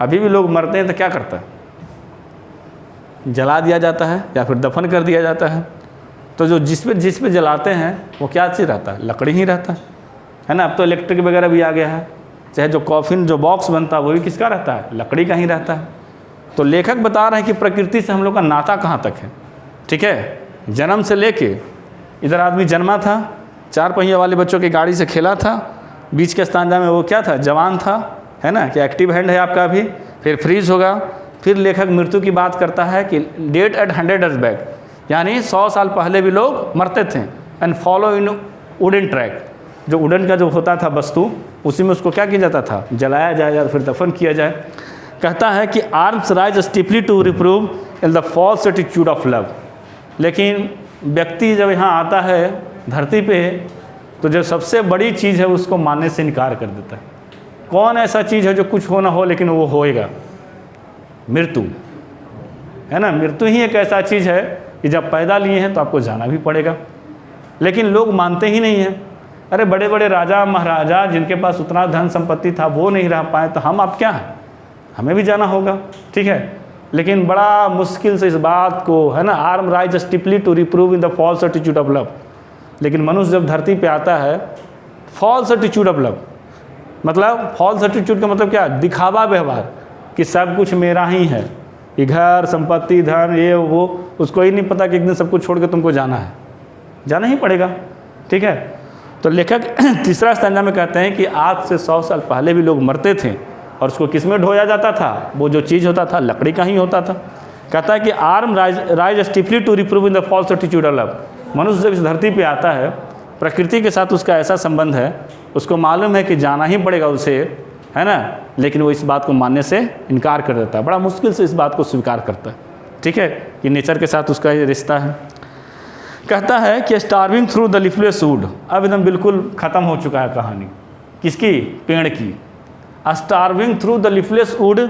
अभी भी लोग मरते हैं तो क्या करता है, जला दिया जाता है या फिर दफन कर दिया जाता है। तो जो जिस पे जलाते हैं वो क्या चीज़ रहता है, लकड़ी ही रहता है ना। अब तो इलेक्ट्रिक वगैरह भी आ गया है, चाहे जो कॉफिन जो बॉक्स बनता है वो भी किसका रहता है, लकड़ी का ही रहता है। तो लेखक बता रहे हैं कि प्रकृति से हम लोग का नाता कहाँ तक है, ठीक है। जन्म से लेके इधर आदमी जन्मा था, 4 पहिए वाले बच्चों की गाड़ी से खेला था, बीच के स्थान में वो क्या था, जवान था, है ना, कि एक्टिव हैंड है आपका अभी, फिर फ्रीज होगा। फिर लेखक मृत्यु की बात करता है कि डेट एट 100 इयर्स बैक, यानी 100 साल पहले भी लोग मरते थे। And follow in wooden track, जो वुडन का जो होता था वस्तु, उसी में उसको क्या किया जाता था, जलाया जाए या फिर दफन किया जाए। कहता है कि arms rise steeply to reprove in the false attitude of love. लेकिन व्यक्ति जब यहाँ आता है धरती पे, तो जो सबसे बड़ी चीज़ है उसको मानने से इनकार कर देता है। कौन ऐसा चीज़ है जो कुछ हो ना हो लेकिन वो होएगा, मृत्यु, है ना। मृत्यु ही एक ऐसा चीज़ है कि जब पैदा लिए हैं तो आपको जाना भी पड़ेगा, लेकिन लोग मानते ही नहीं हैं। अरे बड़े बड़े राजा महाराजा जिनके पास उतना धन संपत्ति था वो नहीं रह पाए, तो हम आप क्या हैं, हमें भी जाना होगा, ठीक है। लेकिन बड़ा मुश्किल से इस बात को, है ना, arm rise steeply to reprove in the false attitude of love. लेकिन मनुष्य जब धरती पे आता है, फॉल्स एटीट्यूड ऑफ लव मतलब, फॉल्स एटीट्यूड का मतलब क्या, दिखावा व्यवहार, कि सब कुछ मेरा ही है, ये घर संपत्ति धन ये वो, उसको ही नहीं पता कि एक दिन सब कुछ छोड़ के तुमको जाना है, जाना ही पड़ेगा, ठीक है। तो लेखक तीसरा स्टैंजा में कहते हैं कि आज से 100 साल पहले भी लोग मरते थे, और उसको किस में ढोया जाता था, वो जो चीज़ होता था लकड़ी का ही होता था। कहता है कि arm rise steeply to reprove in the false attitude of love. मनुष्य जब इस धरती पे आता है, प्रकृति के साथ उसका ऐसा संबंध है, उसको मालूम है कि जाना ही पड़ेगा उसे, है ना, लेकिन वो इस बात को मानने से इनकार कर देता है, बड़ा मुश्किल से इस बात को स्वीकार करता है, ठीक है, कि नेचर के साथ उसका ये रिश्ता है। कहता है कि starving through the leafless would, अब एकदम बिल्कुल ख़त्म हो चुका है कहानी, किसकी, पेड़ की। Starving through the leafless would,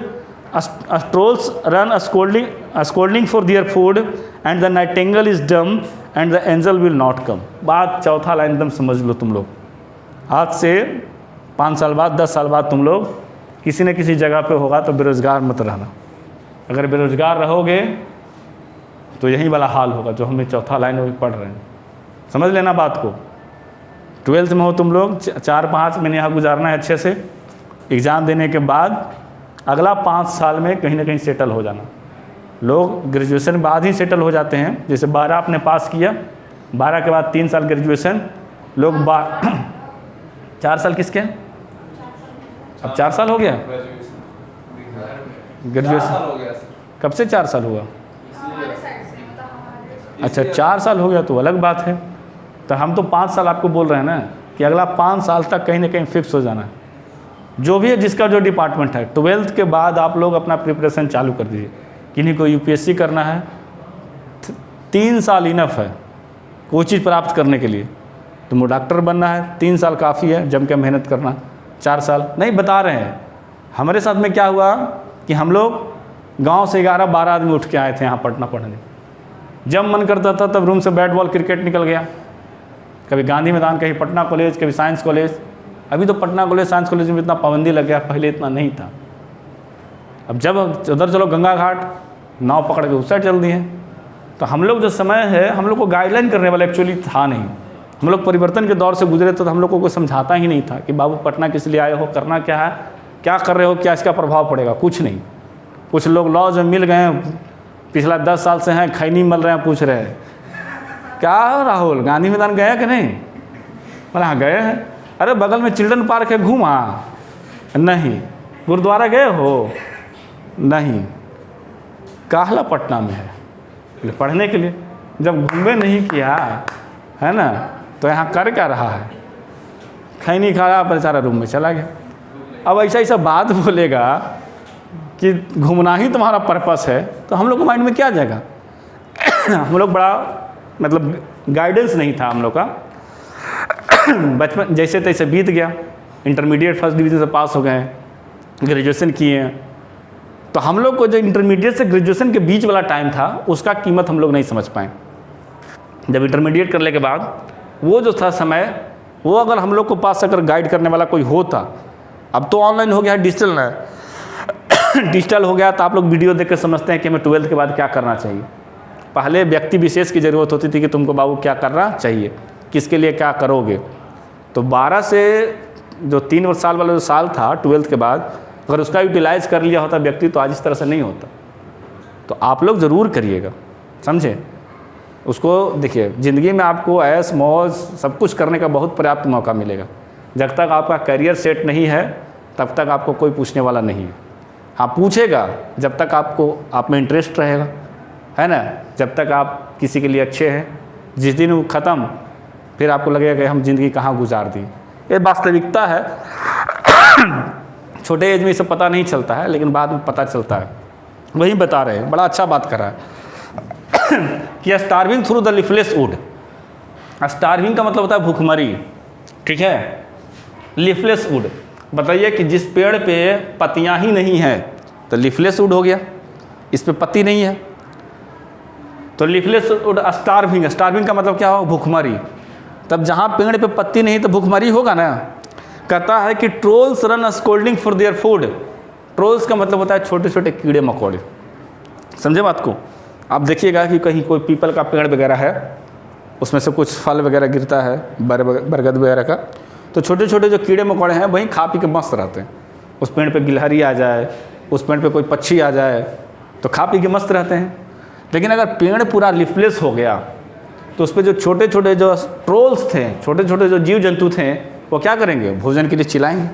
trolls run scolding for their food, and the Nightingale is dumb and the angel will not come. बात चौथा लाइन एकदम समझ लो तुम लोग। आज से 5 साल बाद 10 साल बाद तुम लोग किसी न किसी जगह पे होगा तो बेरोज़गार मत रहना। अगर बेरोज़गार रहोगे तो यही वाला हाल होगा जो हमें चौथा लाइन में पढ़ रहे हैं। समझ लेना बात को। 12th में हो तुम लोग, 4-5 महीने यहाँ गुजारना है अच्छे से, एग्ज़ाम देने के बाद अगला 5 साल में कहीं ना कहीं सेटल हो जाना। लोग ग्रेजुएशन के बाद ही सेटल हो जाते हैं। जैसे 12 आपने पास किया, 12 के बाद 3 साल ग्रेजुएशन, लोग 4 साल किसके, अब 4 साल हो गया ग्रेजुएशन, कब से 4 साल हुआ? अच्छा 4 साल हो गया तो अलग बात है। तो हम तो 5 साल आपको बोल रहे हैं ना कि अगला 5 साल तक कहीं ना कहीं फिक्स हो जाना है। जो भी है जिसका जो डिपार्टमेंट है, 12th के बाद आप लोग अपना प्रिपरेशन चालू कर दीजिए। किन्हीं को यूपीएससी करना है, 3 साल इनफ है कोई चीज़ प्राप्त करने के लिए। तुमको डॉक्टर बनना है, 3 साल काफ़ी है, जम के मेहनत करना। 4 साल नहीं बता रहे हैं। हमारे साथ में क्या हुआ कि हम लोग गांव से 11-12 आदमी उठ के आए थे यहाँ पटना पढ़ने। जब मन करता था तब रूम से बैट बॉल क्रिकेट निकल गया, कभी गांधी मैदान, कहीं पटना कॉलेज, कभी साइंस कॉलेज। अभी तो पटना कॉलेज साइंस कॉलेज में इतना पाबंदी लग गया, पहले इतना नहीं था। अब जब उधर चलो गंगा घाट, नाव पकड़ के उस साइड चल दिए। तो हम लोग जो समय है, हम लोग को गाइडलाइन करने वाला एक्चुअली था नहीं। हम लोग परिवर्तन के दौर से गुजरे तो हम लोग को कोई समझाता ही नहीं था कि बाबू पटना किस लिए आए हो, करना क्या है, क्या कर रहे हो, क्या इसका प्रभाव पड़ेगा, कुछ नहीं। कुछ लोग लॉज में मिल गए, पिछला 10 साल से हैं, खैनी मल रहे हैं, पूछ रहे हैं क्या हो राहुल, गांधी मैदान गया कि नहीं? बोला हाँ गए हैं। अरे बगल में चिल्ड्रन पार्क है, घूमा? नहीं। गुरुद्वारा गए हो? नहीं। काहला पटना में है पढ़ने के लिए। जब घूमे नहीं किया है ना, तो यहाँ कर क्या रहा है? खैनी खाया, बेचारा रूम में चला गया। अब ऐसा ऐसा बात बोलेगा कि घूमना ही तुम्हारा पर्पस है, तो हम लोग को माइंड में क्या जाएगा? हम लोग बड़ा मतलब गाइडेंस नहीं था हम लोग का। बचपन जैसे तैसे बीत गया। इंटरमीडिएट फर्स्ट डिवीज़न से पास हो गए, ग्रेजुएशन किए। तो हम लोग को जो इंटरमीडिएट से ग्रेजुएशन के बीच वाला टाइम था, उसका कीमत हम लोग नहीं समझ पाए। जब इंटरमीडिएट करने के बाद वो जो था समय, वो अगर हम लोग को पास अगर गाइड करने वाला कोई होता। अब तो ऑनलाइन हो गया है, डिजिटल है। डिजिटल हो गया तो आप लोग वीडियो देख कर समझते हैं कि हमें 12th के बाद क्या करना चाहिए। पहले व्यक्ति विशेष की ज़रूरत होती थी कि तुमको बाबू क्या करना चाहिए, किसके लिए क्या करोगे। तो 12 से जो 3 साल वाला जो साल था 12th के बाद, अगर उसका यूटिलाइज़ कर लिया होता व्यक्ति, तो आज इस तरह से नहीं होता। तो आप लोग ज़रूर करिएगा, समझे। उसको देखिए, ज़िंदगी में आपको ऐश मौज सब कुछ करने का बहुत पर्याप्त मौका मिलेगा। जब तक आपका करियर सेट नहीं है तब तक आपको कोई पूछने वाला नहीं है। हाँ पूछेगा जब तक आपको आप में इंटरेस्ट रहेगा, है ना। जब तक आप किसी के लिए अच्छे हैं, जिस दिन वो ख़त्म फिर आपको लगेगा कि हम ज़िंदगी कहाँ गुजार दी। ये वास्तविकता है। छोटे एज में ये सब पता नहीं चलता है, लेकिन बाद में पता चलता है। वही बता रहे हैं, बड़ा अच्छा बात कर रहा है कि starving through the leafless would. Starving का मतलब होता है भूखमरी, ठीक है। लीफलेस वुड, बताइए कि जिस पेड़ पे पत्तियां ही नहीं है तो लीफलेस वुड हो गया, इस पे पत्ती नहीं है तो लीफलेस वुड। स्टार्विंग, स्टार्विंग का मतलब क्या हो? भूखमरी। तब जहाँ पेड़ पे पत्ती नहीं तो भूखमरी होगा ना। कहता है कि trolls run scolding for their food. Trolls का मतलब होता है छोटे छोटे कीड़े मकोड़े, समझे बात को। आप देखिएगा कि कहीं कोई पीपल का पेड़ वगैरह है, उसमें से कुछ फल वगैरह गिरता है, बरगद वगैरह का, तो छोटे छोटे जो कीड़े मकोड़े हैं वहीं खा पी के मस्त रहते हैं। उस पेड़ पे गिलहरी आ जाए, उस पेड़ पे कोई पक्षी आ जाए तो खा पी के मस्त रहते हैं। लेकिन अगर पेड़ पूरा लीफलेस हो गया तो उस पर जो छोटे छोटे जो ट्रोल्स थे, छोटे छोटे जो जीव जंतु थे, वो क्या करेंगे? भोजन के लिए चिल्लाएंगे,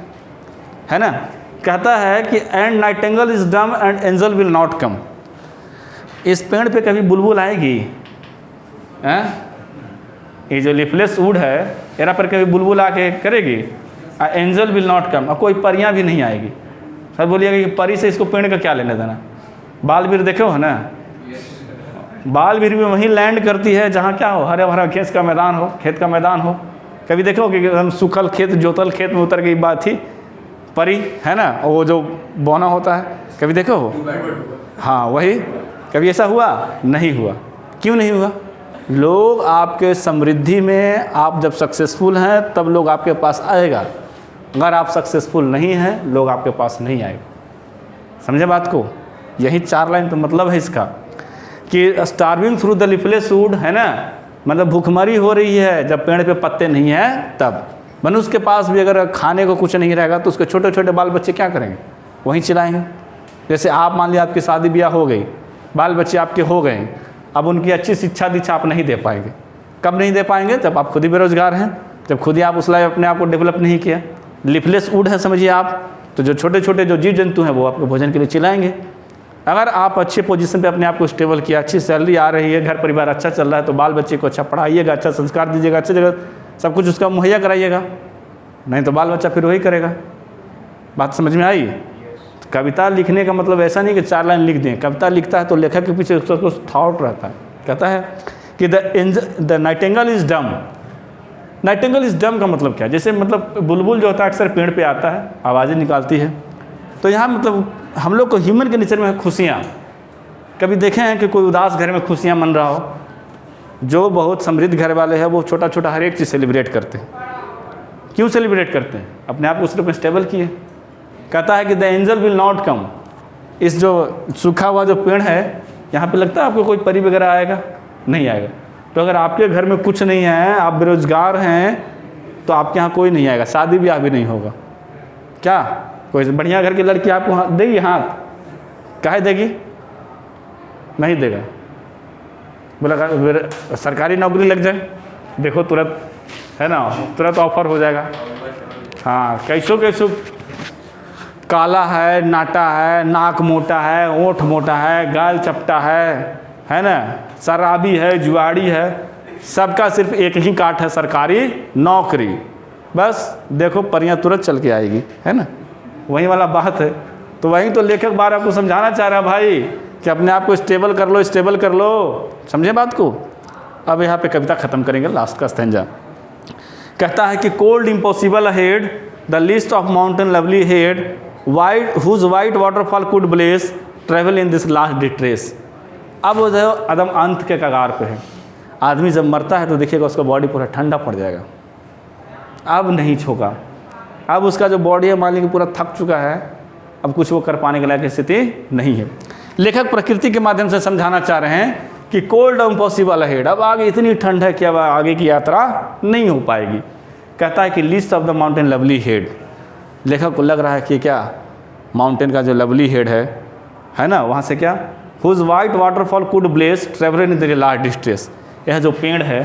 है ना। कहता है कि and Nightingale is dumb and angel will not come. इस पेड़ पे कभी बुलबुल आएगी? हैं? ये जो लीफलेस वुड है, यहाँ पर कभी बुलबुल आके करेगी? Angel will not come. और कोई परियां भी नहीं आएगी। सर बोलिएगा कि परी से इसको पेड़ का क्या लेने देना। बालवीर देखे हो ना, बालवीर भी वहीं लैंड करती है जहाँ क्या हो, हरे भरा खेत का मैदान हो, खेत का मैदान हो। कभी देखो कि हम सूखल खेत, जोतल खेत में उतर गई बात थी परी, है ना, और वो जो बोना होता है, कभी देखो हो? हाँ वही। कभी ऐसा हुआ? नहीं हुआ। क्यों नहीं हुआ? लोग आपके समृद्धि में, आप जब सक्सेसफुल हैं तब लोग आपके पास आएगा। अगर आप सक्सेसफुल नहीं हैं, लोग आपके पास नहीं आएंगे। समझे बात को? यही 4 लाइन तो मतलब है इसका कि starving through the leafless would, है ना, मतलब भूखमरी हो रही है जब पेड़ पे पत्ते नहीं हैं तब। मनुष्य के पास भी अगर खाने को कुछ नहीं रहेगा तो उसके छोटे छोटे बाल बच्चे क्या करेंगे? वहीं चिल्लाएंगे। जैसे आप मान लिया आपकी शादी ब्याह हो गई, बाल बच्चे आपके हो गए, अब उनकी अच्छी शिक्षा दीक्षा आप नहीं दे पाएंगे। कब नहीं दे पाएंगे? जब आप खुद ही बेरोजगार हैं, जब खुद ही आप उस लायक अपने आप को डेवलप नहीं किया। लीफलेस वुड है समझिए आप, तो जो छोटे छोटे जो जीव जंतु हैं वो आपके भोजन के लिए चिल्लाएंगे। अगर आप अच्छे पोजीशन पे अपने आप को स्टेबल किया, अच्छी सैलरी आ रही है, घर परिवार अच्छा चल रहा है, तो बाल बच्चे को अच्छा पढ़ाइएगा, अच्छा संस्कार दीजिएगा, अच्छी जगह सब कुछ उसका मुहैया कराइएगा। नहीं तो बाल बच्चा फिर वही करेगा। बात समझ में आई? कविता लिखने का मतलब ऐसा नहीं कि 4 लाइन लिख दें। कविता लिखता है तो लेखक के पीछे उसका कुछ थॉट रहता है। कहता है कि द नाइटिंगेल इज़ डम। नाइटिंगेल इज़ डम का मतलब क्या? जैसे मतलब बुलबुल जो होता है अक्सर पेड़ पे आता है, आवाज़ें निकालती है। तो यहाँ मतलब हम लोग को ह्यूमन के नेचर में है खुशियाँ। कभी देखे हैं कि कोई उदास घर में खुशियाँ मन रहा हो? जो बहुत समृद्ध घर वाले हैं वो छोटा छोटा हर एक चीज़ सेलिब्रेट करते हैं। क्यों सेलिब्रेट करते हैं? अपने आप को उस रूप में स्टेबल किए। कहता है कि the angel will not come. इस जो सूखा हुआ जो पेड़ है यहाँ पे लगता है आपको कोई परी वगैरह आएगा? नहीं आएगा। तो अगर आपके घर में कुछ नहीं है, आप बेरोजगार हैं, तो आपके यहाँ कोई नहीं आएगा, शादी ब्याह भी नहीं होगा। क्या कोई बढ़िया घर की लड़की आपको देगी हाथ? काहे देगी? नहीं देगा। बोला सरकारी नौकरी लग जाए, देखो तुरंत, है ना, तुरंत ऑफर हो जाएगा। हाँ, कैसो कैसो काला है, नाटा है, नाक मोटा है, ओंठ मोटा है, गाल चपटा है ना, शराबी है, जुआड़ी है, सबका सिर्फ एक ही काट है, सरकारी नौकरी। बस देखो परियां तुरंत चल के आएगी, है ना, वही वाला बात है। तो वहीं तो लेखक बार आपको समझाना चाह रहा है भाई कि अपने आप को स्टेबल कर लो, स्टेबल कर लो। समझे बात को? अब यहाँ पे कविता ख़त्म करेंगे, लास्ट का स्टैंजा। कहता है कि cold impossible head the list of mountain lovely head white whose white waterfall could bless travel in this last distress. अब वो जो अदम अंत के कगार पे है। आदमी जब मरता है तो देखिएगा उसका बॉडी पूरा ठंडा पड़ जाएगा, अब नहीं छोका। अब उसका जो बॉडी है मान लीजिए पूरा थक चुका है, अब कुछ वो कर पाने के लायक स्थिति नहीं है। लेखक प्रकृति के माध्यम से समझाना चाह रहे हैं कि कोल्ड इम्पॉसिबल हेड, अब आगे इतनी ठंड है कि अब आगे की यात्रा नहीं हो पाएगी। कहता है कि list of the mountain lovely head. लेखक को लग रहा है कि क्या माउंटेन का जो लवली हेड है ना, वहाँ से क्या whose white waterfall could bless travel in the last distress. यह जो पेड़ है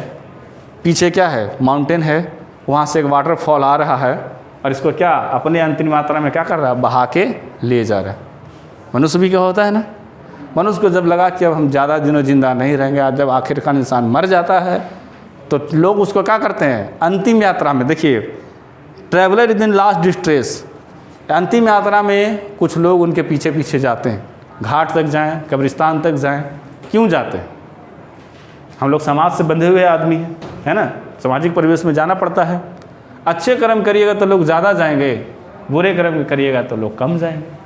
पीछे क्या है, माउंटेन है, वहाँ से एक वाटरफॉल आ रहा है और इसको क्या अपने अंतिम मात्रा में क्या कर रहा है, बहा के ले जा रहा है। मनुष्य भी क्या होता है ना, मनुष्य को जब लगा कि अब हम ज़्यादा दिनों जिंदा नहीं रहेंगे, आज जब आखिरकार इंसान मर जाता है तो लोग उसको क्या करते हैं, अंतिम यात्रा में, देखिए ट्रैवलर इन लास्ट डिस्ट्रेस, अंतिम यात्रा में कुछ लोग उनके पीछे पीछे जाते हैं, घाट तक जाएं, कब्रिस्तान तक जाएं। क्यों जाते हैं? हम लोग समाज से बंधे हुए आदमी हैं, है ना, सामाजिक परिवेश में जाना पड़ता है। अच्छे कर्म करिएगा तो लोग ज़्यादा जाएंगे, बुरे कर्म करिएगा तो लोग कम जाएंगे।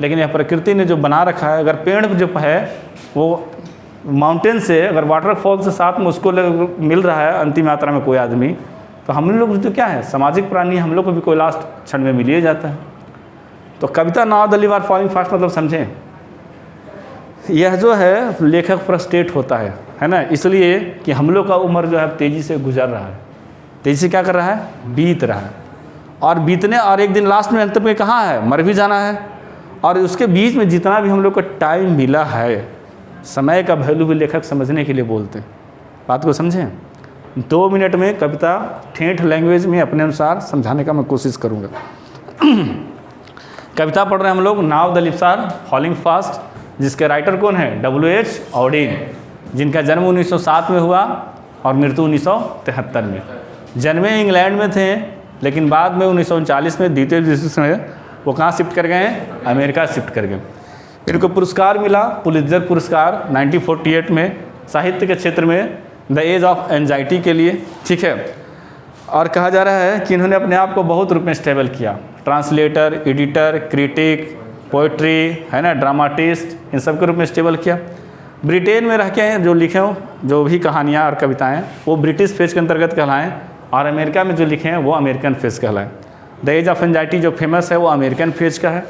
लेकिन यह प्रकृति ने जो बना रखा है, अगर पेड़ जो है वो माउंटेन से, अगर वाटरफॉल से साथ में उसको मिल रहा है अंतिम यात्रा में कोई आदमी, तो हम लोग तो क्या है, सामाजिक प्राणी, हम लोग को भी कोई लास्ट क्षण में मिल ही जाता है। तो कविता now the leaves are falling fast मतलब समझें, यह जो है लेखक फ्रस्ट्रेट होता है ना, इसलिए कि हम लोग का उम्र जो है तेज़ी से गुजर रहा है, तेज़ी से क्या कर रहा है, बीत रहा है, और बीतने और एक दिन लास्ट में अंत में कहाँ है, मर भी जाना है। और उसके बीच में जितना भी हम लोग को टाइम मिला है, समय का वैल्यू भी लेखक समझने के लिए बोलते हैं। बात को समझें। 2 मिनट में कविता ठेठ लैंग्वेज में अपने अनुसार समझाने का मैं कोशिश करूँगा। कविता पढ़ रहे हैं हम लोग now the leaves are falling fast, जिसके राइटर कौन है, W.H. ऑडिन, जिनका जन्म 1907 में हुआ और मृत्यु 1973 में। जन्मे इंग्लैंड में थे, लेकिन बाद में 1939 में द्वितीय विश्व में वो कहाँ शिफ्ट कर गए हैं, अमेरिका शिफ्ट कर गए। इनको पुरस्कार मिला, पुलित्जर पुरस्कार 1948 में, साहित्य के क्षेत्र में द एज ऑफ एंजाइटी के लिए, ठीक है। और कहा जा रहा है कि इन्होंने अपने आप को बहुत रूप में स्टेबल किया, ट्रांसलेटर, एडिटर, क्रिटिक, पोइट्री, है ना, ड्रामाटिस्ट, इन सब के रूप में स्टेबल किया। ब्रिटेन में रह के जो लिखे हों, जो भी कहानियाँ और कविताएँ, वो ब्रिटिश फेज के अंतर्गत कहलाएँ, और अमेरिका में जो लिखे हैं वो अमेरिकन फेज कहलाएँ। द एज ऑफ एंजाइटी जो फेमस है वो अमेरिकन फेज का है।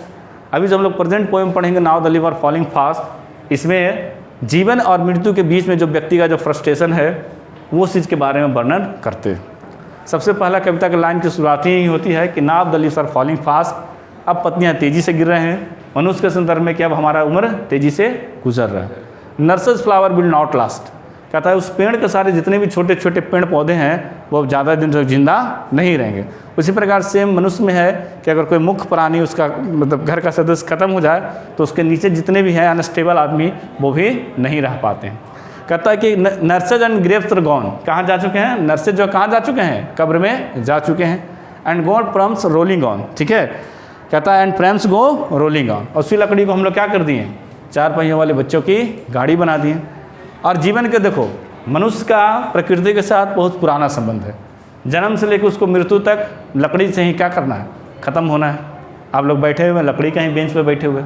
अभी जब हम लोग प्रेजेंट पोएम पढ़ेंगे now the leave are falling fast, इसमें जीवन और मृत्यु के बीच में जो व्यक्ति का जो फ्रस्ट्रेशन है वो उस चीज़ के बारे में वर्णन करते हैं। सबसे पहला कविता के लाइन की शुरुआत ही होती है कि now the leaves are falling fast, अब पत्तियाँ तेज़ी से गिर रहे हैं। मनुष्य के संदर्भ में कि अब हमारा उम्र तेज़ी से गुजर रहा है। Nurses flower will not last, कहता है उस पेड़ के सारे जितने भी छोटे छोटे पेड़ पौधे हैं वो ज़्यादा दिन तक जिंदा नहीं रहेंगे। उसी प्रकार सेम मनुष्य में है कि अगर कोई मुख्य प्राणी उसका मतलब घर का सदस्य खत्म हो जाए तो उसके नीचे जितने भी हैं अनस्टेबल आदमी वो भी नहीं रह पाते हैं। कहता है कि nurses and graves are gone, कहाँ जा चुके हैं नर्सेज, जो कहाँ जा चुके हैं कब्र में जा चुके हैं। एंड गॉड प्रम्स रोलिंग ऑन, ठीक है, कहता है एंड प्रम्स गो रोलिंग ऑन, और उसी लकड़ी को हम लोग क्या कर दिए, 4 पहियों वाले बच्चों की गाड़ी बना दिए। और जीवन के देखो मनुष्य का प्रकृति के साथ बहुत पुराना संबंध है, जन्म से लेकर उसको मृत्यु तक लकड़ी से ही क्या करना है, ख़त्म होना है। आप लोग बैठे हुए लकड़ी का ही बेंच पे बैठे हुए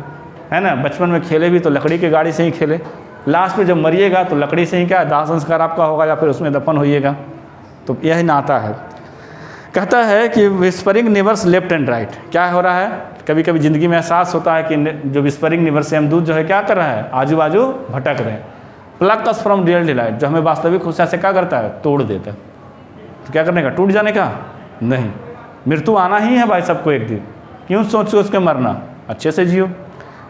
है ना, बचपन में खेले भी तो लकड़ी की गाड़ी से ही खेले, लास्ट में जब मरिएगा तो लकड़ी से ही क्या दाह संस्कार आपका होगा या फिर उसमें दफन होइएगा। तो यही नाता है। कहता है कि विस्परिंग निवर्स लेफ्ट एंड राइट, क्या हो रहा है, कभी कभी ज़िंदगी में एहसास होता है कि जो विस्परिंग निवर्स यमदूत जो है क्या कर रहा है, आजू बाजू भटक रहे हैं। Pluck us from real delight, जो हमें वास्तविक खुशियाँ से क्या करता है, तोड़ देता है। तो क्या करने का, टूट जाने का नहीं, मृत्यु आना ही है भाई सबको एक दिन, क्यों सोच सोच के मरना, अच्छे से जियो।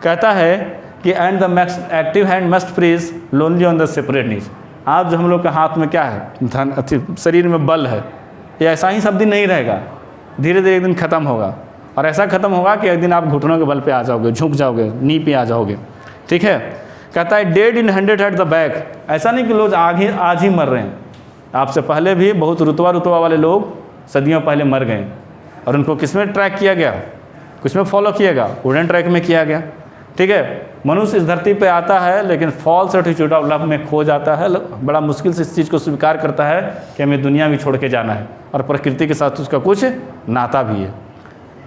कहता है कि and the active hand must freeze lonely on the separate knees, आज जो हम लोग के हाथ में क्या है, धन शरीर में बल है, ये ऐसा ही सब दिन नहीं रहेगा, धीरे धीरे एक दिन ख़त्म होगा। और ऐसा ख़त्म होगा कि एक दिन आप घुटनों के बल पे आ जाओगे, झुक जाओगे, नी पे आ जाओगे, ठीक है। कहता है dead in 100 at the back, ऐसा नहीं कि लोग आज ही मर रहे हैं, आपसे पहले भी बहुत रुतबा वाले लोग सदियों पहले मर गए, और उनको किसमें ट्रैक किया गया, किसमें फॉलो किया गया, वुडन ट्रैक में किया गया, ठीक है। मनुष्य इस धरती पे आता है लेकिन फॉल्स एटीट्यूड ऑफ लव में खो जाता है, बड़ा मुश्किल से इस चीज़ को स्वीकार करता है कि हमें दुनिया भी छोड़ के जाना है, और प्रकृति के साथ उसका कुछ नाता भी है।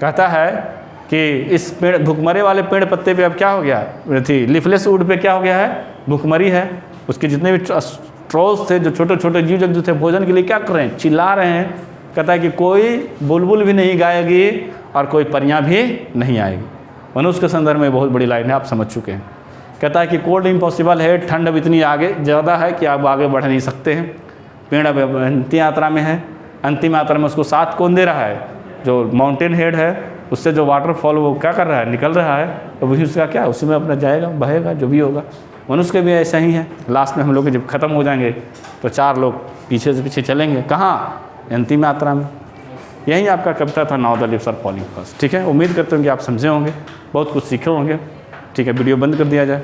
कहता है कि इस पेड़ भुखमरे वाले पेड़ पत्ते पे अब क्या हो गया, थी लिफलेस वुड पे क्या हो गया है, भुखमरी है। उसके जितने भी स्ट्रोल्स थे, जो छोटे छोटे जीव जंतु थे, भोजन के लिए क्या कर रहे हैं, चिल्ला रहे हैं। कहता है कि कोई बुलबुल भी नहीं गाएगी और कोई परियां भी नहीं आएगी। मनुष्य के संदर्भ में बहुत बड़ी लाइन है, आप समझ चुके हैं। कहता है कि कोल्ड इम्पॉसिबल है, ठंड अब इतनी आगे ज़्यादा है कि आप आगे बढ़ नहीं सकते हैं। पेड़ अब अंतिम यात्रा में है, अंतिम यात्रा में उसको साथ कौन दे रहा है, जो माउंटेन हेड है, उससे जो वाटरफॉल वो क्या कर रहा है, निकल रहा है, तो वही उसका क्या, उसी में अपना जाएगा, बहेगा, जो भी होगा। मनुष्य के भी ऐसा ही है, लास्ट में हम लोग जब ख़त्म हो जाएंगे तो 4 लोग पीछे से पीछे चलेंगे, कहाँ, अंतिम यात्रा में। यही आपका कविता था now the leaves are falling fast, ठीक है। उम्मीद करते हैं कि आप समझे होंगे, बहुत कुछ सीखे होंगे, ठीक है। वीडियो बंद कर दिया जाए।